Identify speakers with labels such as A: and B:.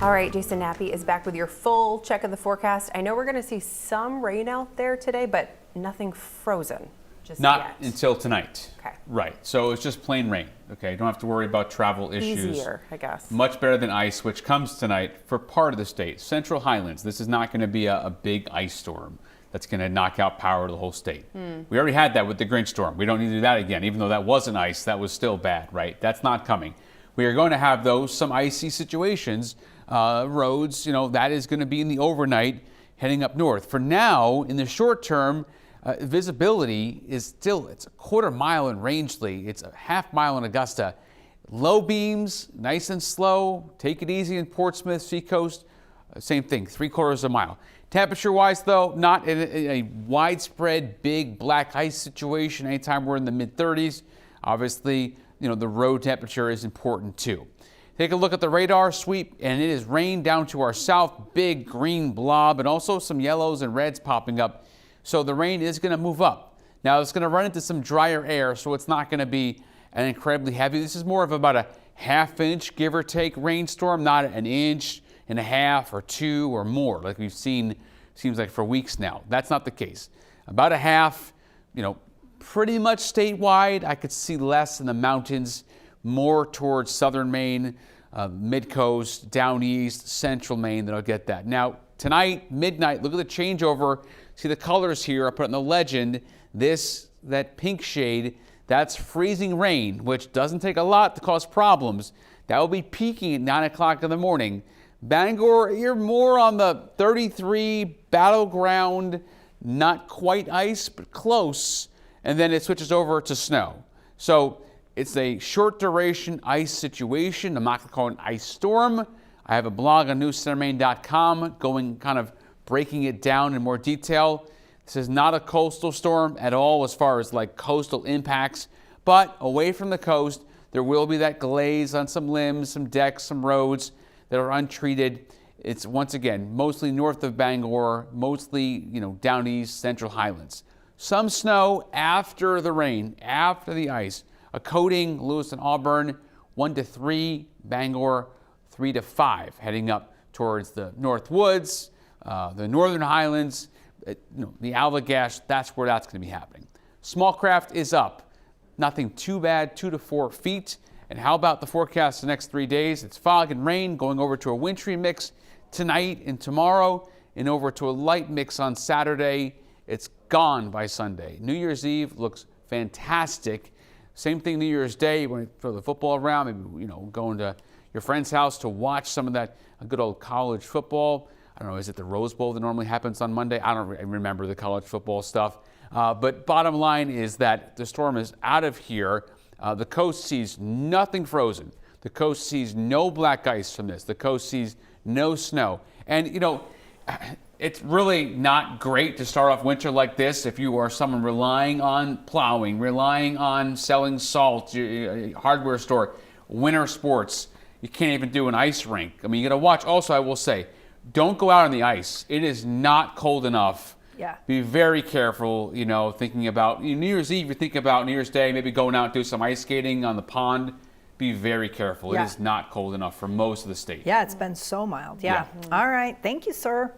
A: All right, Jason Nappy is back with your full check of the forecast. I know we're going to see some rain out there today, but nothing frozen just
B: Not
A: yet.
B: until tonight.
A: Okay.
B: Right. So it's just plain rain. Okay. Don't have to worry about travel issues.
A: Easier, I guess.
B: Much better than ice, which comes tonight for part of the state. Central Highlands. This is not going to be a big ice storm that's going to knock out power to the whole state. We already had that with the Grinch storm. We don't need to do that again. Even though that wasn't ice, that was still bad, right? That's not coming. We are going to have, though, some icy situations. Roads, that is going to be in the overnight heading up north. For now, in the short term, visibility is still, it's a quarter mile in Rangeley. It's a half mile in Augusta. Low beams, nice and slow. Take it easy in Portsmouth, Seacoast. Same thing, 3/4 mile. Temperature-wise, though, not in a widespread big black ice situation. Anytime we're in the mid-30s, obviously, the road temperature is important too. Take a look at the radar sweep, and it is rain down to our south, big green blob, and also some yellows and reds popping up. So the rain is going to move up. Now, it's going to run into some drier air, so it's not going to be an incredibly heavy. This is more of about a half-inch, give or take, rainstorm, not an inch and a half or two or more, like we've seen, seems like for weeks now. That's not the case. About a half, pretty much statewide. I could see less in the mountains, more towards southern Maine, mid-coast, down east, central Maine, that I'll get that. Now, tonight, midnight, look at the changeover. See the colors here. I put it in the legend. That pink shade, that's freezing rain, which doesn't take a lot to cause problems. That will be peaking at 9 o'clock in the morning. Bangor, you're more on the 33 battleground, not quite ice, but close. And then it switches over to snow. So it's a short duration ice situation. I'm not going to call it an ice storm. I have a blog on newscentermaine.com going kind of breaking it down in more detail. This is not a coastal storm at all as far as like coastal impacts, but away from the coast, there will be that glaze on some limbs, some decks, some roads that are untreated. It's once again, mostly north of Bangor, mostly, down east, central Highlands. Some snow after the rain, after the ice. A coating, Lewis and Auburn, 1 to 3, Bangor, 3 to 5, heading up towards the North Woods, the Northern Highlands, the Allagash, that's where that's going to be happening. Small craft is up. Nothing too bad, 2 to 4 feet. And how about the forecast the next 3 days? It's fog and rain going over to a wintry mix tonight and tomorrow and over to a light mix on Saturday. It's gone by Sunday. New Year's Eve looks fantastic. Same thing New Year's Day when you throw the football around, maybe, going to your friend's house to watch some of that good old college football. I don't know, is it the Rose Bowl that normally happens on Monday? I don't remember the college football stuff. But bottom line is that the storm is out of here. The coast sees nothing frozen. The coast sees no black ice from this. The coast sees no snow. And, it's really not great to start off winter like this if you are someone relying on plowing, relying on selling salt, hardware store, winter sports. You can't even do an ice rink. I mean, you got to watch. Also, I will say, don't go out on the ice. It is not cold enough.
A: Yeah.
B: Be very careful, thinking about New Year's Eve, you think about New Year's Day, maybe going out and do some ice skating on the pond. Be very careful.
A: Yeah.
B: It is not cold enough for most of the state.
C: Yeah, it's been so mild. Yeah. All right. Thank you, sir.